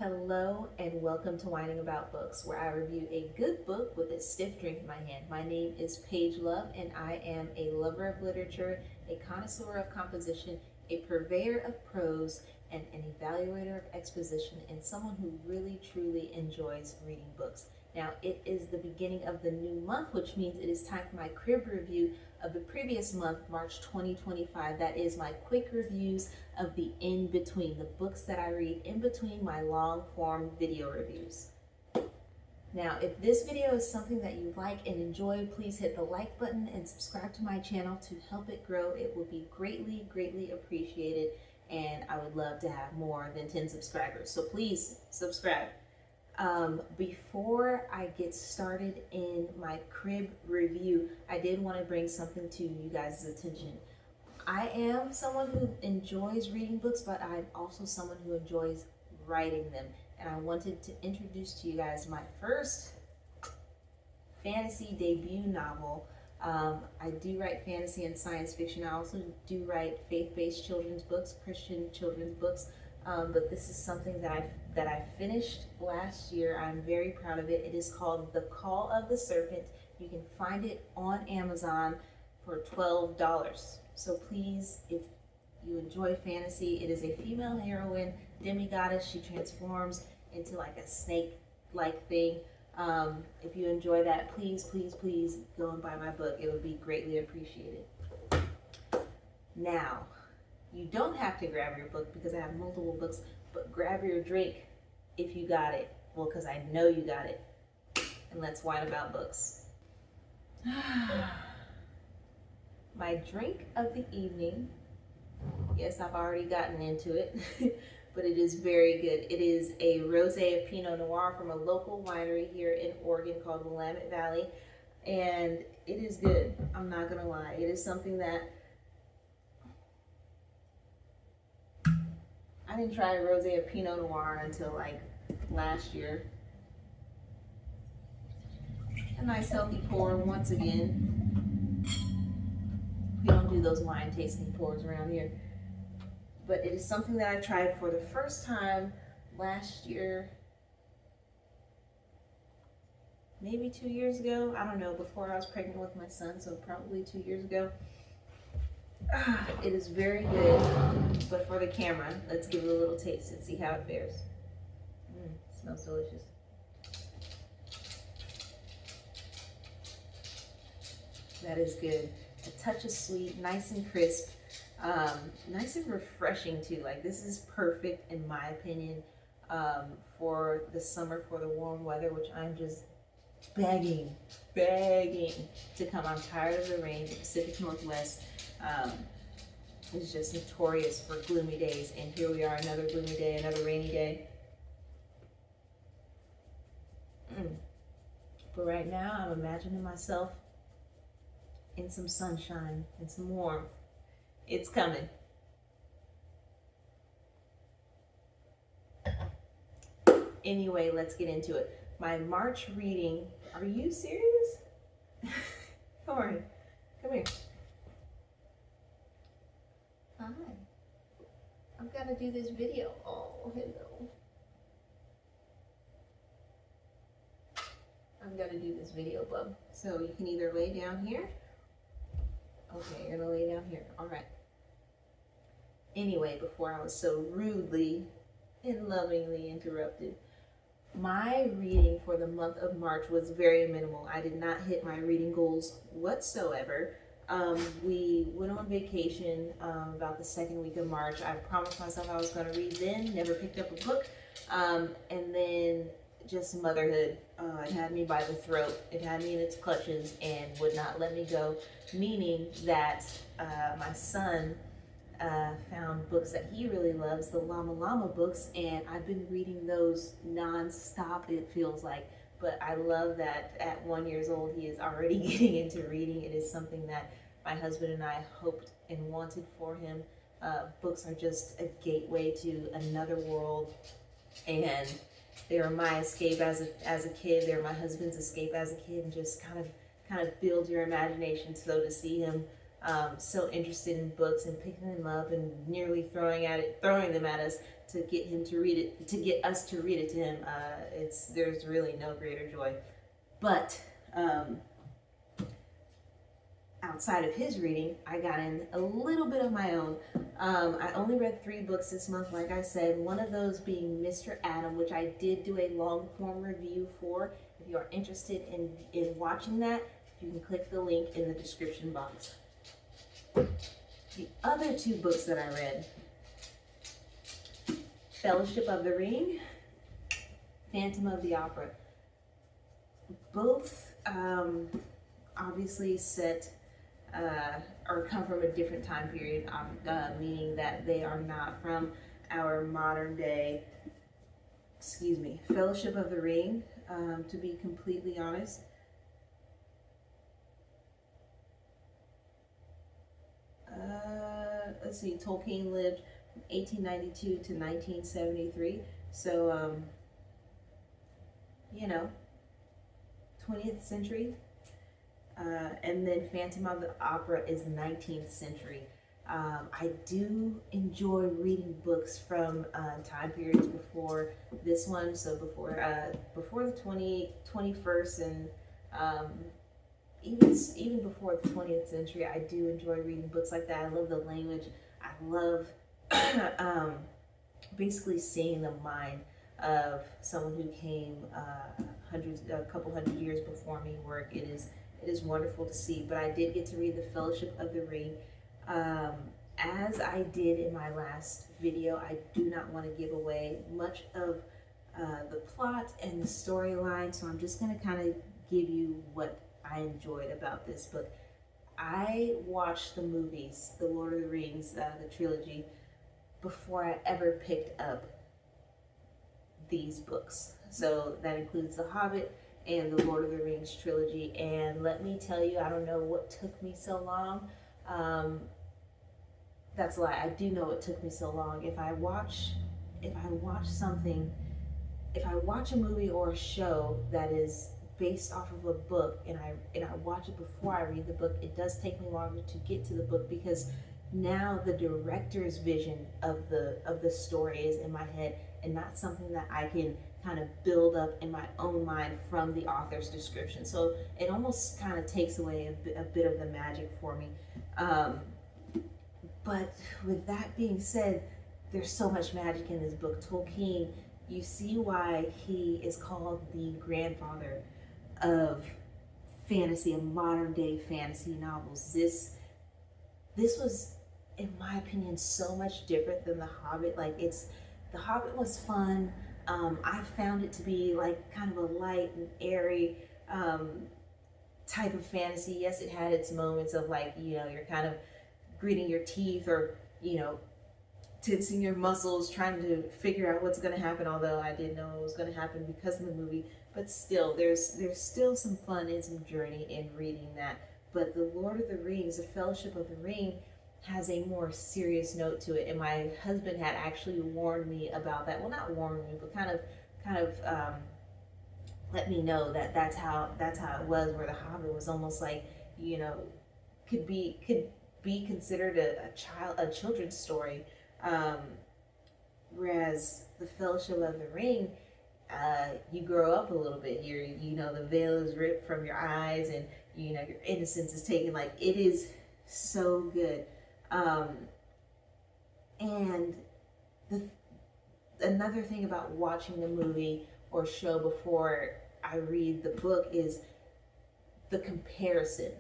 Hello and welcome to Whining About Books, where I review a good book with a stiff drink in my hand. My name is Paige Love, and I am a lover of literature, a connoisseur of composition, a purveyor of prose, and an evaluator of exposition, and someone who really truly enjoys reading books. Now, it is the beginning of the new month, which means it is time for my crib review of the previous month, March 2025. That is my quick reviews of the in-between, the books that I read in between my long-form video reviews. Now, if this video is something that you like and enjoy, please hit the like button and subscribe to my channel to help it grow. It will be greatly, greatly appreciated, and I would love to have more than 10 subscribers. So please subscribe. Before I get started in my crib review, I did want to bring something to you guys' attention. I am someone who enjoys reading books, but I'm also someone who enjoys writing them. And I wanted to introduce to you guys my first fantasy debut novel. I do write fantasy and science fiction. I also do write faith-based children's books, Christian children's books. But this is something that I finished last year. I'm very proud of it. It is called The Call of the Serpent. You can find it on Amazon for $12. So please, if you enjoy fantasy, it is a female heroine, demigoddess. She transforms into like a snake-like thing. If you enjoy that, please, please, please go and buy my book. It would be greatly appreciated. Now, you don't have to grab your book because I have multiple books, but grab your drink if you got it. Well, because I know you got it. And let's whine about books. My drink of the evening, yes, I've already gotten into it, but it is very good. It is a rosé of Pinot Noir from a local winery here in Oregon called Willamette Valley, and it is good. I'm not gonna lie. It is something that I didn't try a rosé of Pinot Noir until like last year. A nice healthy pour once again. We don't do those wine tasting pours around here. But it is something that I tried for the first time last year, maybe 2 years ago. I don't know, before I was pregnant with my son, so probably 2 years ago. It is very good, but for the camera, let's give it a little taste and see how it fares. Smells delicious. That is good. A touch of sweet, nice and crisp, nice and refreshing too. Like, this is perfect in my opinion for the summer, for the warm weather, which I'm just begging to come. I'm tired of the rain. The Pacific Northwest is just notorious for gloomy days, and here we are, another gloomy day, another rainy day. But right now, I'm imagining myself in some sunshine and some warmth. It's coming. Anyway, let's get into it. My March reading. Are you serious? Thorn, come here. Hi. I've got to do this video. Oh, hello. I've got to do this video, bub. So you can either lay down here. Okay, you're gonna lay down here. All right. Anyway, before I was so rudely and lovingly interrupted, my reading for the month of March was very minimal. I did not hit my reading goals whatsoever. We went on vacation about the second week of March. I promised myself I was going to read then, never picked up a book, and then just motherhood. It had me by the throat. It had me in its clutches and would not let me go, meaning that my son found books that he really loves, the Llama Llama books, and I've been reading those non-stop, it feels like. But I love that at 1 year old he is already getting into reading. It is something that my husband and I hoped and wanted for him. Books are just a gateway to another world, and they were my escape as a kid. They were my husband's escape as a kid, and just kind of build your imagination. So to see him so interested in books and picking them up and nearly throwing them at us to get him to read it, to get us to read it to him. There's really no greater joy. But outside of his reading, I got in a little bit of my own. I only read 3 books this month, like I said, one of those being Mr. Adam, which I did do a long form review for. If you are interested in watching that, you can click the link in the description box. The other 2 books that I read, Fellowship of the Ring, Phantom of the Opera. Both obviously set or come from a different time period, meaning that they are not from our modern day. Fellowship of the Ring, to be completely honest, let's see, Tolkien lived from 1892 to 1973, so 20th century. And then Phantom of the Opera is 19th century. I do enjoy reading books from time periods before this one, so before the 21st and even before the 20th century. I do enjoy reading books like that. I love the language. I love basically seeing the mind of someone who came a couple hundred years before me work. It is wonderful to see. But I did get to read The Fellowship of the Ring. As I did in my last video, I do not want to give away much of the plot and the storyline, so I'm just going to kind of give you what I enjoyed about this book. I watched the movies, The Lord of the Rings, the trilogy, before I ever picked up these books. So that includes The Hobbit and the Lord of the Rings trilogy. And let me tell you, I don't know what took me so long. That's a lie. I do know what took me so long. If I watch a movie or a show that is based off of a book and I watch it before I read the book, it does take me longer to get to the book, because now the director's vision of the story is in my head and not something that I can kind of build up in my own mind from the author's description. So it almost kind of takes away a bit of the magic for me. But with that being said, there's so much magic in this book. Tolkien, you see why he is called the grandfather of fantasy, of modern day fantasy novels. This was, in my opinion, so much different than The Hobbit. The Hobbit was fun. I found it to be like kind of a light and airy type of fantasy. Yes, it had its moments of you're kind of gritting your teeth or, tensing your muscles, trying to figure out what's going to happen, although I didn't know it was going to happen because of the movie. But still, there's still some fun and some journey in reading that. But The Lord of the Rings, The Fellowship of the Ring, has a more serious note to it. And my husband had actually warned me about that. Well, not warned me, but kind of let me know that that's how it was, where The Hobbit was almost like, could be considered a children's story. Whereas The Fellowship of the Ring, you grow up a little bit here. The veil is ripped from your eyes, and your innocence is taken. Like, it is so good. And another thing about watching the movie or show before I read the book is the comparison.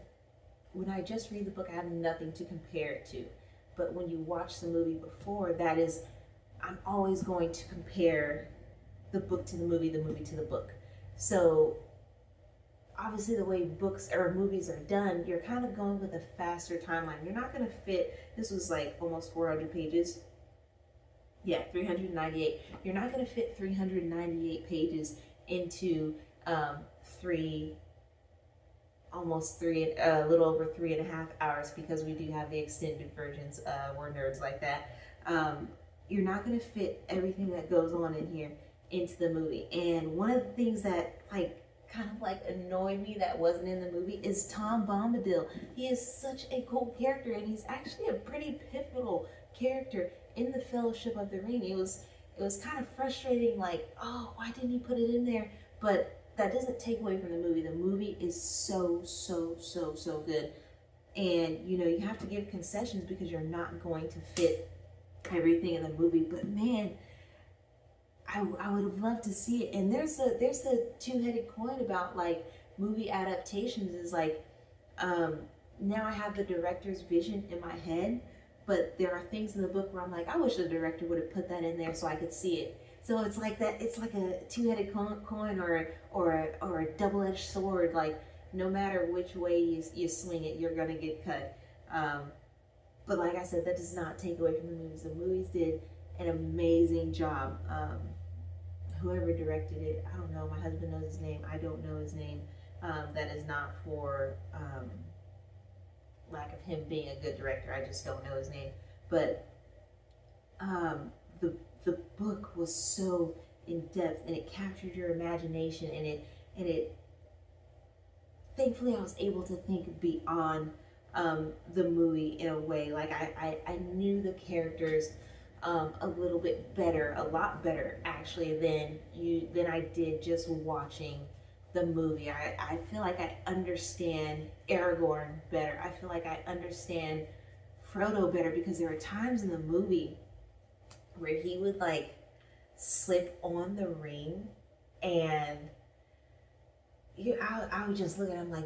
When I just read the book, I have nothing to compare it to. But when you watch the movie before, I'm always going to compare the book to the movie to the book. So obviously the way books or movies are done, you're kind of going with a faster timeline. You're not going to fit, this was like almost 400 pages. Yeah, 398. You're not going to fit 398 pages into a little over 3.5 hours, because we do have the extended versions. We're nerds like that. You're not going to fit everything that goes on in here into the movie. And one of the things that kind of like annoyed me that wasn't in the movie is Tom Bombadil. He is such a cool character, and he's actually a pretty pivotal character in the Fellowship of the Ring. It was kind of frustrating, like, oh, why didn't he put it in there? But that doesn't take away from the movie. The movie is so, so, so, so good. And, you have to give concessions because you're not going to fit everything in the movie. But man, I would have loved to see it. And there's a two-headed coin about like movie adaptations is like, now I have the director's vision in my head, but there are things in the book where I'm like, I wish the director would have put that in there so I could see it. So it's like that. It's like a two-headed coin or a double-edged sword. Like no matter which way you swing it, you're gonna get cut. But like I said, that does not take away from the movies. The movies did an amazing job. Whoever directed it, I don't know. My husband knows his name. I don't know his name. That is not for lack of him being a good director. I just don't know his name. But the book was so in depth, and it captured your imagination, and it thankfully I was able to think beyond the movie in a way. Like I knew the characters a little bit better, a lot better actually than I did just watching the movie. I feel like I understand Aragorn better. I feel like I understand Frodo better because there are times in the movie where he would like slip on the ring, and I would just look at him like,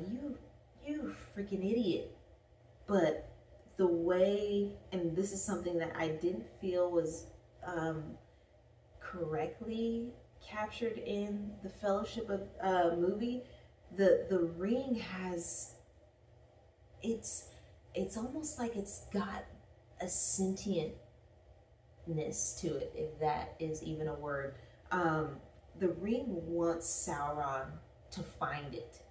you freaking idiot. But the way, and this is something that I didn't feel was correctly captured in the Fellowship of movie, the ring has, it's almost like it's got a sentientness to it, if that is even a word. The ring wants Sauron to find it.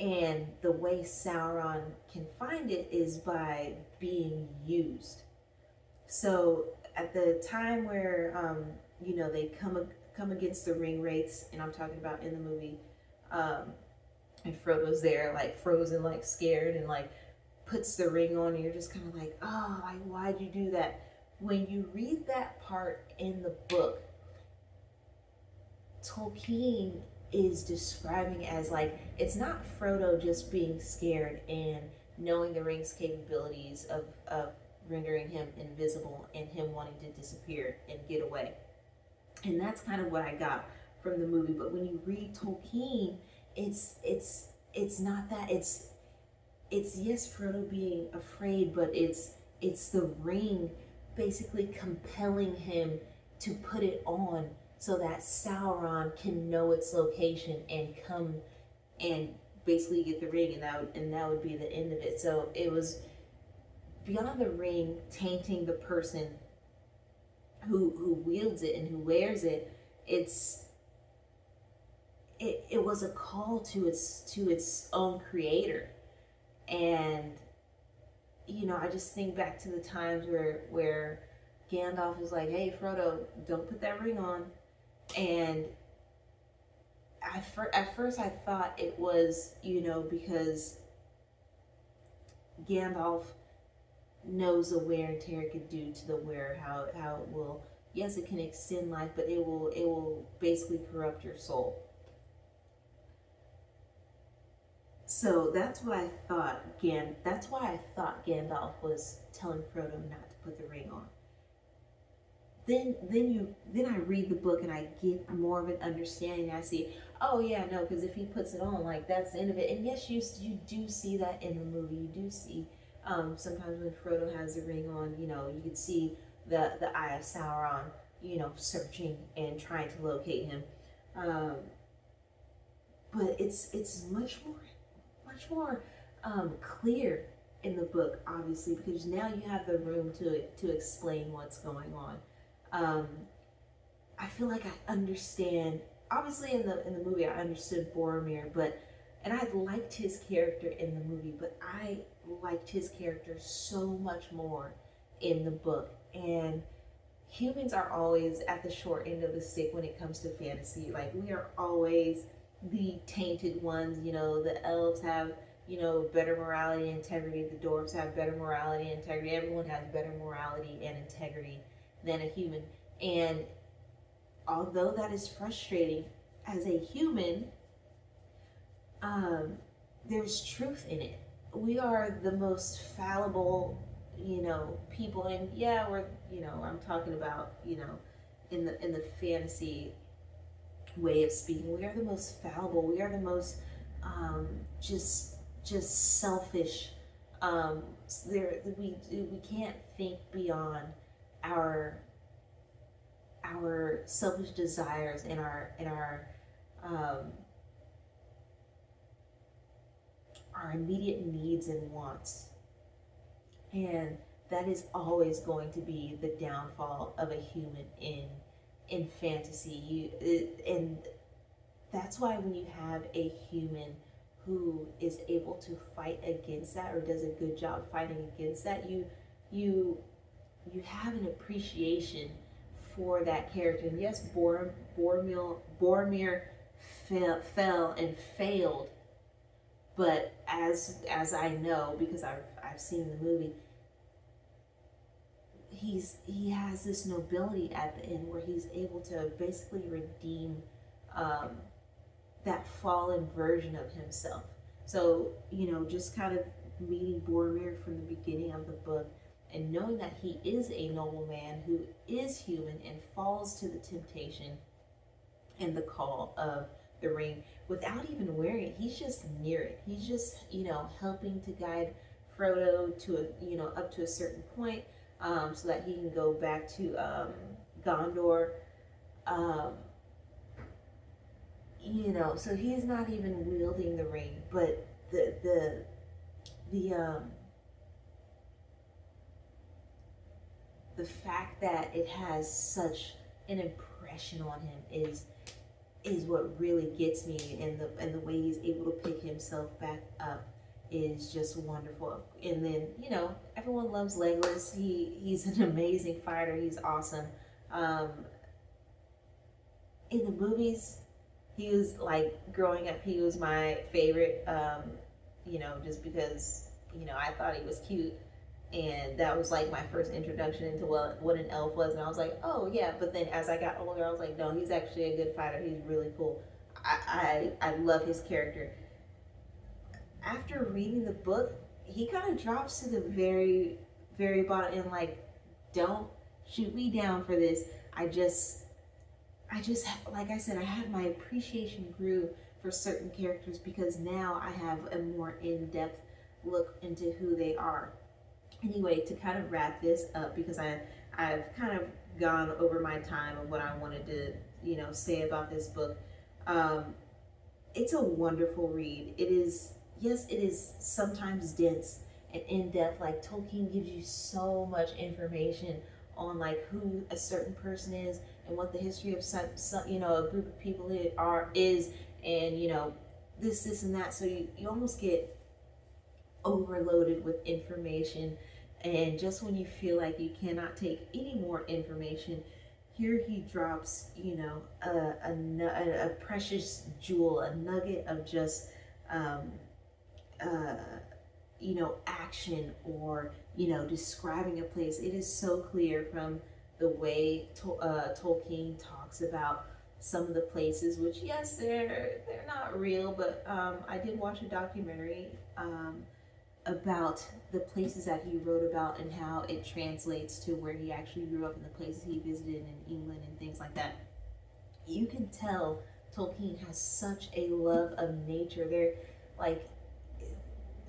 And the way Sauron can find it is by being used. So at the time where they come against the ring wraiths, and I'm talking about in the movie, and Frodo's there like frozen, like scared, and like puts the ring on, and you're just kind of like, oh, like why'd you do that? When you read that part in the book, Tolkien is describing as like, it's not Frodo just being scared and knowing the ring's capabilities of rendering him invisible and him wanting to disappear and get away. And that's kind of what I got from the movie. But when you read Tolkien, it's not that. It's yes, Frodo being afraid, but it's the ring basically compelling him to put it on so that Sauron can know its location and come and basically get the ring, and that would be the end of it. So it was beyond the ring tainting the person who wields it and who wears it. It was a call to its own creator. And I just think back to the times where Gandalf was like, hey Frodo, don't put that ring on. And at first I thought it was, because Gandalf knows the wear and tear it could do to the wearer, how it will, yes, it can extend life, but it will basically corrupt your soul. So that's what I thought. That's why I thought Gandalf was telling Frodo not to put the ring on. Then I read the book and I get more of an understanding. I see, oh yeah, no, because if he puts it on, like that's the end of it. And yes, you do see that in the movie. You do see sometimes when Frodo has the ring on, you could see the eye of Sauron, searching and trying to locate him. But it's much more clear in the book, obviously, because now you have the room to explain what's going on. I feel like I understand. Obviously, in the movie, I understood Boromir, and I liked his character in the movie, but I liked his character so much more in the book. And humans are always at the short end of the stick when it comes to fantasy. Like, we are always the tainted ones. You know, the elves have, you know, better morality and integrity. The dwarves have better morality and integrity. Everyone has better morality and integrity than a human. And although that is frustrating, as a human, um, there's truth in it. We are the most fallible, you know, people, and yeah, we're, you know, I'm talking about, you know, in the fantasy way of speaking, we are the most fallible. We are the most um, just selfish. There we can't think beyond our selfish desires and um, our immediate needs and wants. And that is always going to be the downfall of a human in fantasy. And that's why when you have a human who is able to fight against that or does a good job fighting against that, you you have an appreciation for that character. And yes, Boromir fell and failed, but as I know, because I've seen the movie, he has this nobility at the end where he's able to basically redeem um, that fallen version of himself. So, you know, just kind of meeting Boromir from the beginning of the book and knowing that he is a noble man who is human and falls to the temptation and the call of the ring without even wearing it. He's just near it. He's just, you know, helping to guide Frodo to a, you know, up to a certain point, so that he can go back to Gondor. Um, you know, so he's not even wielding the ring, but the the fact that it has such an impression on him is what really gets me, and the way he's able to pick himself back up is just wonderful. And then, you know, everyone loves Legolas. He's an amazing fighter. He's awesome. Um, in the movies, he was like growing up. He was my favorite. You know, just because, you know, I thought he was cute, and that was like my first introduction into what an elf was. And I was like, oh yeah. But then as I got older, I was like, no, he's actually a good fighter. He's really cool. I love his character. After reading the book, he kind of drops to the very bottom and like, don't shoot me down for this. I just like I said, I had my appreciation grew for certain characters because now I have a more in-depth look into who they are. Anyway, to kind of wrap this up, because I've kind of gone over my time of what I wanted to, you know, say about this book. Um, it's a wonderful read. It is, yes, it is sometimes dense and in depth. Like Tolkien gives you so much information on like who a certain person is and what the history of some you know, a group of people is, and you know, this and that. So you almost get overloaded with information, and just when you feel like you cannot take any more information, here he drops, you know, a precious jewel, a nugget of just um, uh, you know, action, or you know, describing a place. It is so clear from the way Tolkien talks about some of the places, which yes, they're not real, but I did watch a documentary about the places that he wrote about and how it translates to where he actually grew up and the places he visited in England and things like that. You can tell Tolkien has such a love of nature. There, like,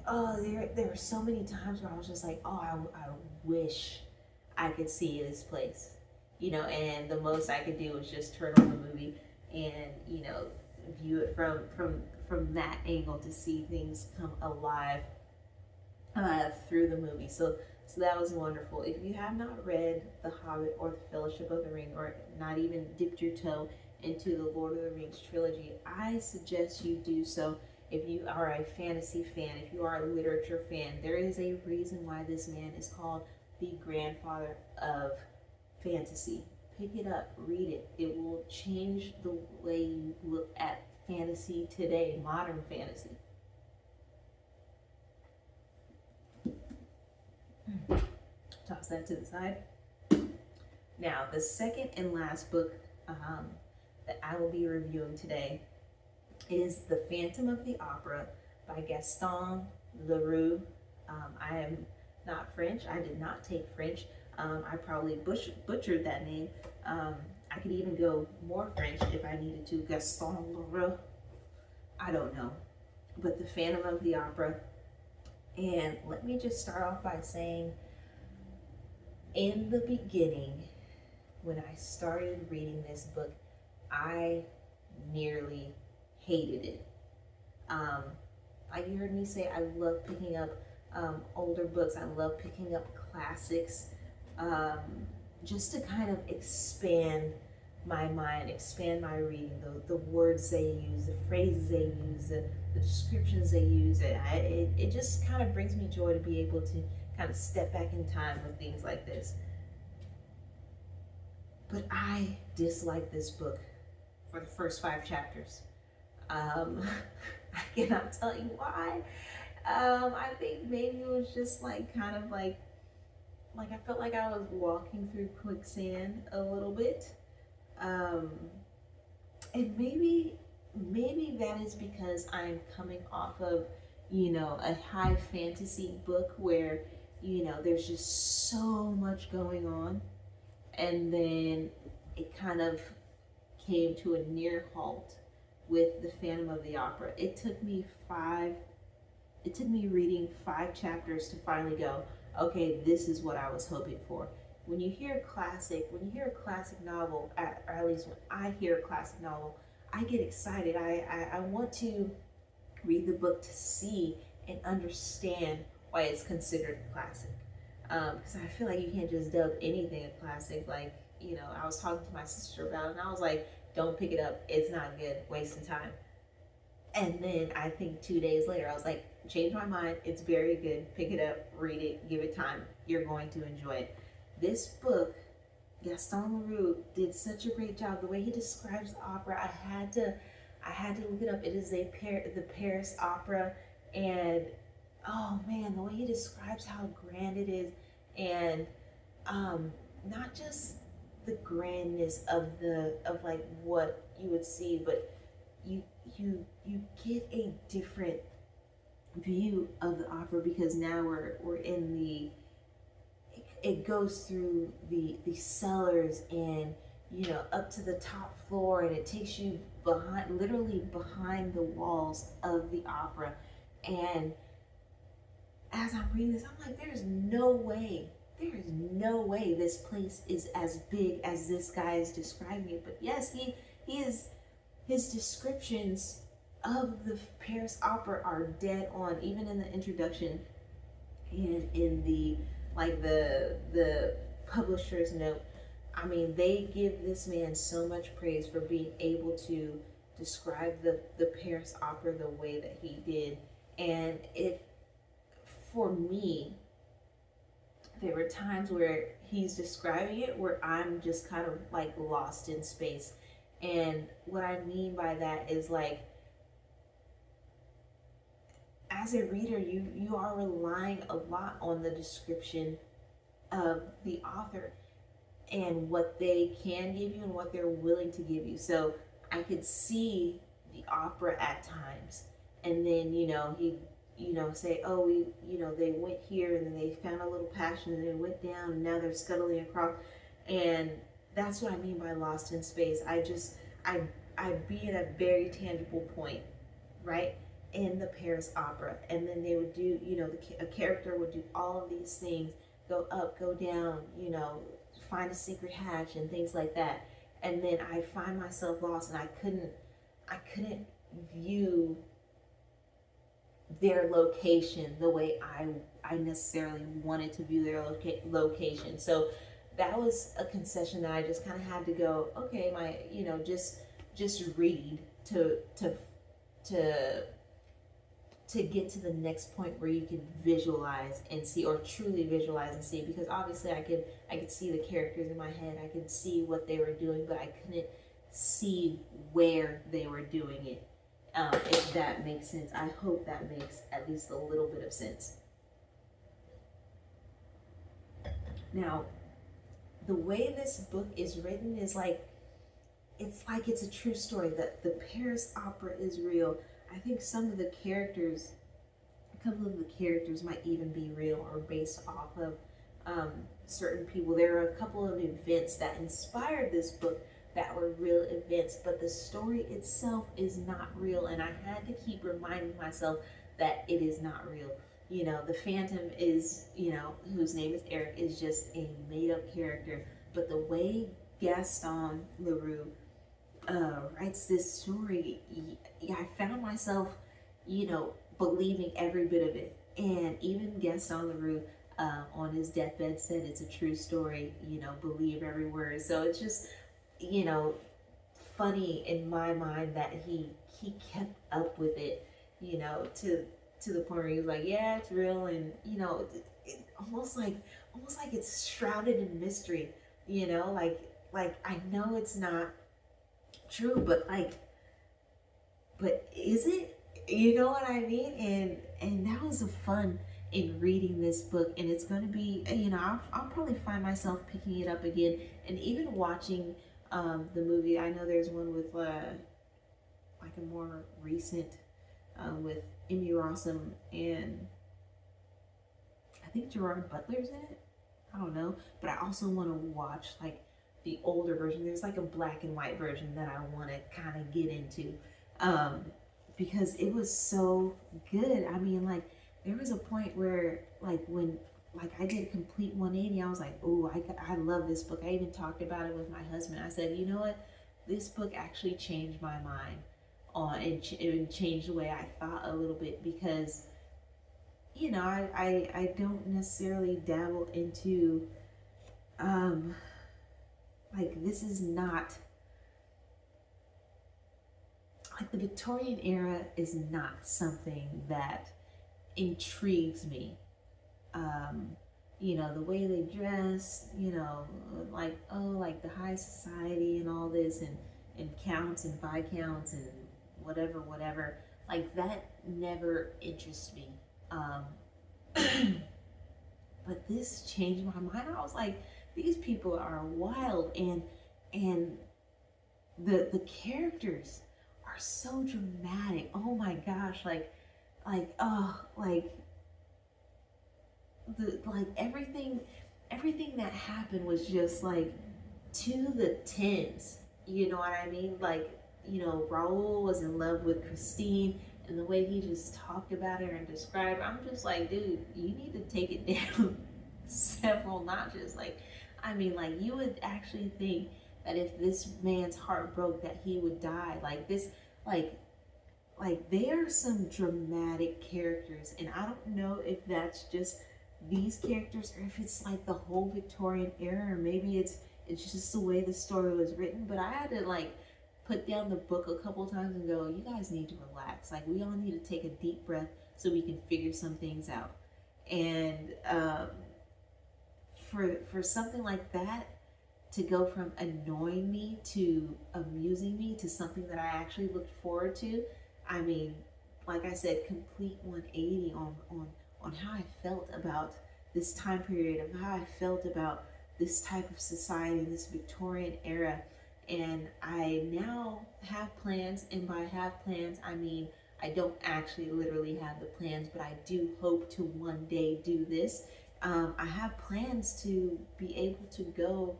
oh, there were so many times where I was just like, oh, I wish I could see this place, you know. And the most I could do was just turn on the movie and, you know, view it from that angle to see things come alive through the movie. So that was wonderful. If you have not read The Hobbit or The Fellowship of the Ring, or not even dipped your toe into the Lord of the Rings trilogy, I suggest you do so. If you are a fantasy fan, if you are a literature fan, there is a reason why this man is called the grandfather of fantasy. Pick it up, read it. It will change the way you look at fantasy today, modern fantasy. Toss that to the side. Now, the second and last book that I will be reviewing today is The Phantom of the Opera by Gaston Leroux. I am not French. I did not take French. I probably butchered that name. I could even go more French if I needed to. Gaston Leroux. I don't know. But The Phantom of the Opera. And let me just start off by saying, in the beginning, when I started reading this book, I nearly hated it. Like you heard me say, I love picking up older books. I love picking up classics, just to kind of expand my mind, expand my reading, the words they use, the phrases they use, the descriptions they use. It just kind of brings me joy to be able to kind of step back in time with things like this. But I disliked this book for the first 5 chapters. I cannot tell you why. I think maybe it was just like kind of like I felt like I was walking through quicksand a little bit. And maybe that is because I'm coming off of, a high fantasy book where, there's just so much going on. And then it kind of came to a near halt with The Phantom of the Opera. It took me reading 5 chapters to finally go, okay, this is what I was hoping for. When you hear a classic novel, or at least when I hear a classic novel, I get excited. I want to read the book to see and understand why it's considered a classic. Because I feel like you can't just dub anything a classic. Like, I was talking to my sister about it, and I was like, don't pick it up. It's not good. Wasting time. And then I think 2 days later, I was like, change my mind. It's very good. Pick it up, read it, give it time. You're going to enjoy it. This book, Gaston Leroux did such a great job. The way he describes the opera, I had to look it up. It is the Paris Opera, and oh man, the way he describes how grand it is, and not just the grandness of like what you would see, but you get a different view of the opera, because now we're in it goes through the cellars and up to the top floor, and it takes you literally behind the walls of the opera. And as I'm reading this, I'm like, there is no way this place is as big as this guy is describing it. But yes, his descriptions of the Paris Opera are dead on, even in the introduction and in the publisher's note. I mean, they give this man so much praise for being able to describe the Paris Opera the way that he did. And for me, there were times where he's describing it where I'm just kind of like lost in space. And what I mean by that is, like, as a reader, you are relying a lot on the description of the author and what they can give you and what they're willing to give you. So I could see the opera at times, and then he say, oh, they went here and then they found a little passion and they went down and now they're scuttling across. And that's what I mean by lost in space. I'd be at a very tangible point, right, in the Paris Opera, and then they would do, a character would do all of these things, go up, go down, find a secret hatch and things like that. And then I find myself lost, and I couldn't view their location the way I necessarily wanted to view their location. So that was a concession that I just kind of had to go, okay, just read to get to the next point where you can visualize and see, or truly visualize and see, because obviously I could see the characters in my head, I could see what they were doing, but I couldn't see where they were doing it. If that makes sense. I hope that makes at least a little bit of sense. Now, the way this book is written is like it's a true story. That the Paris Opera is real. I think some of the characters, a couple of the characters might even be real or based off of certain people. There are a couple of events that inspired this book that were real events, but the story itself is not real, and I had to keep reminding myself that it is not real. The Phantom is, whose name is Eric, is just a made up character, but the way Gaston Leroux writes this story, I found myself, believing every bit of it. And even Gaston Leroux, on his deathbed, said it's a true story, believe every word. So it's just, you know, funny in my mind that he kept up with it, to the point where he was like, yeah, it's real, and almost like it's shrouded in mystery, like I know it's not true, but is it? You know what I mean? And that was a fun in reading this book, and it's going to be, I'll probably find myself picking it up again, and even watching the movie. I know there's one with like a more recent with Emmy Rossum, and I think Gerard Butler's in it. I don't know, but I also want to watch like the older version. There's like a black and white version that I want to kind of get into, because it was so good. I mean, like there was a point where when I did a complete 180, I was like, oh, I love this book. I even talked about it with my husband. I said, you know what, this book actually changed my mind on it changed the way I thought a little bit, because I don't necessarily dabble into like, this is not like the Victorian era is not something that intrigues me. The way they dress, like, oh, like the high society and all this, and counts and viscounts and whatever, like that never interests me. But this changed my mind. I was like, these people are wild, and the characters are so dramatic. Oh my gosh, like everything that happened was just like to the tens. You know what I mean? Like, Raul was in love with Christine, and the way he just talked about her and described her, I'm just like, dude, you need to take it down several notches. Like, I mean, like, you would actually think that if this man's heart broke, that he would die. Like this, like they are some dramatic characters, and I don't know if that's just these characters or if it's like the whole Victorian era, or maybe it's just the way the story was written. But I had to like put down the book a couple times and go, you guys need to relax. Like, we all need to take a deep breath so we can figure some things out. And for something like that to go from annoying me to amusing me to something that I actually looked forward to, I mean, like I said, complete 180 on how I felt about this time period, of how I felt about this type of society, this Victorian era. And I now have plans, and by have plans, I mean I don't actually literally have the plans, but I do hope to one day do this. I have plans to be able to go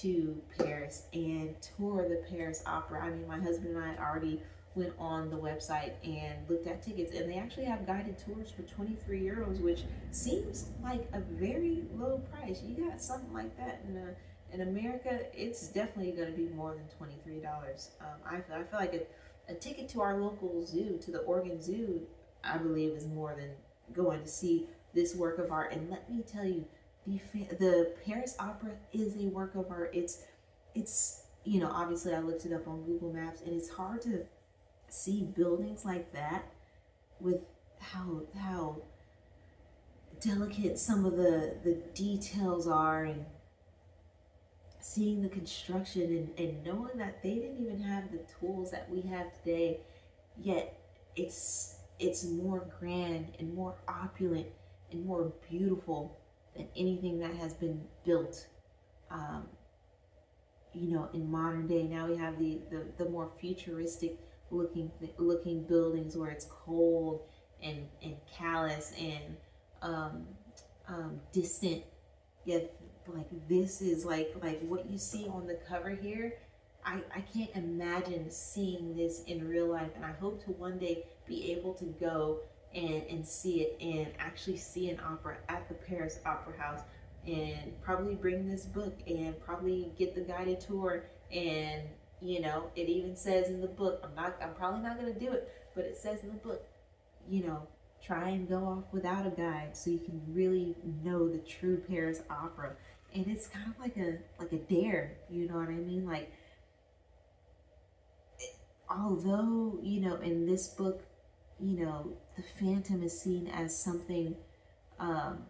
to Paris and tour the Paris Opera. I mean, my husband and I already went on the website and looked at tickets, and they actually have guided tours for 23 euros, which seems like a very low price. You got something like that in America, it's definitely going to be more than $23. I feel like a ticket to our local zoo, to the Oregon Zoo, I believe is more than going to see this work of art. And let me tell you, the Paris Opera is a work of art. It's obviously I looked it up on Google Maps, and it's hard to see buildings like that with how delicate some of the details are, and seeing the construction, and knowing that they didn't even have the tools that we have today. yet it's more grand and more opulent and more beautiful than anything that has been built. Um, in modern day, now we have the more futuristic looking buildings where it's cold and callous and um, distant. Yet, like, this is like what you see on the cover here. I can't imagine seeing this in real life, and I hope to one day be able to go and see it and actually see an opera at the Paris Opera House, and probably bring this book and probably get the guided tour. And it even says in the book, I'm probably not going to do it, but it says in the book, you know try and go off without a guide so you can really know the true Paris opera. And it's kind of like a dare, you know what I mean? Like, although in this book, the Phantom is seen as something um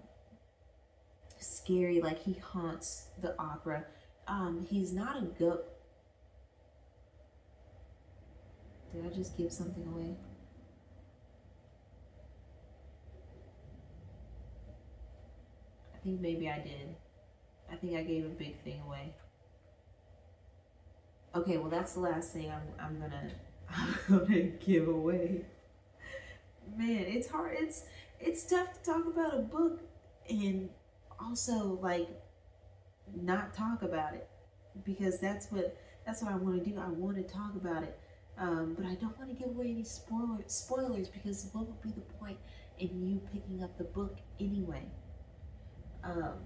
scary, like he haunts the opera. He's not a goat. Did I just give something away? I think maybe I did. I think I gave a big thing away. Okay, well, that's the last thing I'm gonna I'm gonna give away. Man, it's hard. It's tough to talk about a book and also, like, not talk about it, because that's what I want to do. I want to talk about it, but I don't want to give away any spoilers, because what would be the point in you picking up the book anyway? Um,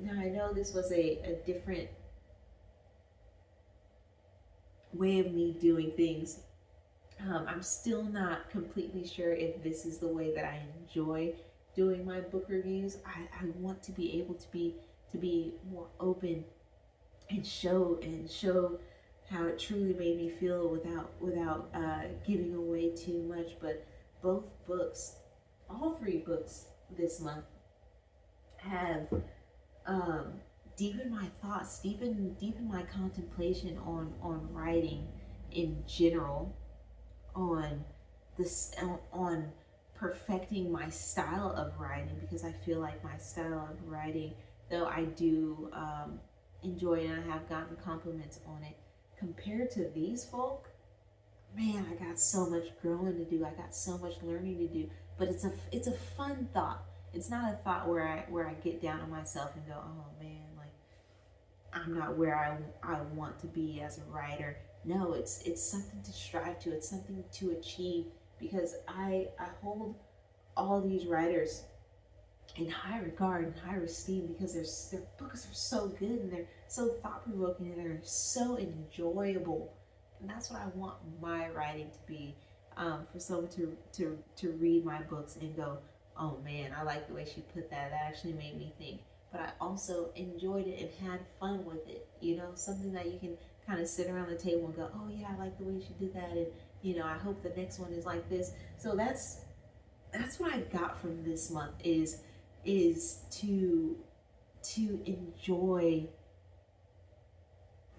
Now, I know this was a different way of me doing things. I'm still not completely sure if this is the way that I enjoy doing my book reviews. I want to be able to be more open and show how it truly made me feel without giving away too much. But both books, all three books this month, have deepen my thoughts, deepen my contemplation on writing in general, on this on perfecting my style of writing, because I feel like my style of writing, though I do enjoy it and I have gotten compliments on it, compared to these folk, man, I got so much growing to do. I got so much learning to do. But it's a fun thought. It's not a thought where I get down on myself and go, oh man, like, I'm not where I want to be as a writer. No, it's something to strive to. It's something to achieve, because I hold all these writers in high regard and high esteem, because their books are so good and they're so thought provoking and they're so enjoyable. And that's what I want my writing to be. For someone to read my books and go, oh man, I like the way she put that. That actually made me think. But I also enjoyed it and had fun with it. Something that you can kind of sit around the table and go, oh yeah, I like the way she did that, and I hope the next one is like this. So that's what I got from this month, is to enjoy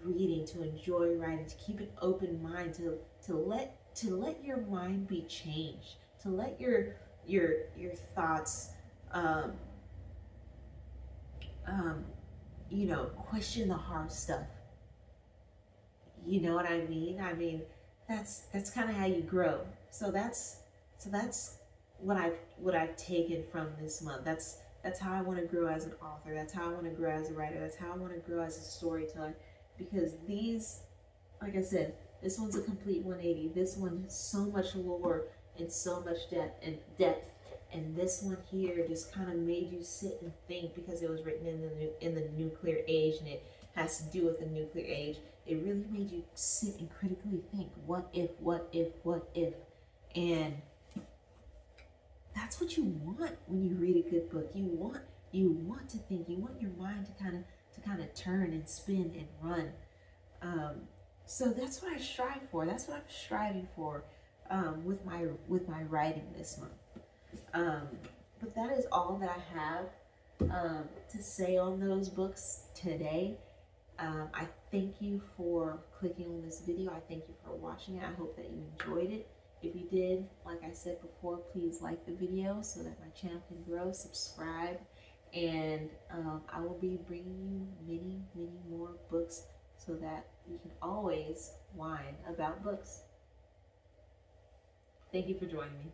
reading, to enjoy writing, to keep an open mind, to let your mind be changed, to let your thoughts um, um, question the hard stuff. You know what I mean? I mean, that's kind of how you grow. So that's what I've taken from this month. That's how I want to grow as an author. That's how I want to grow as a writer. That's how I want to grow as a storyteller. Because these, like I said, this one's a complete 180. This one has so much lore and so much depth. And this one here just kind of made you sit and think, because it was written in the nuclear age, and it has to do with the nuclear age. It really made you sit and critically think, what if, what if, what if? And that's what you want when you read a good book. You want to think. You want your mind to kind of turn and spin and run. So that's what I strive for. That's what I'm striving for with my writing this month. But that is all that I have to say on those books today. I thank you for clicking on this video. I thank you for watching it. I hope that you enjoyed it. If you did, like I said before, please like the video so that my channel can grow, subscribe, and I will be bringing you many, many more books so that we can always whine about books. Thank you for joining me.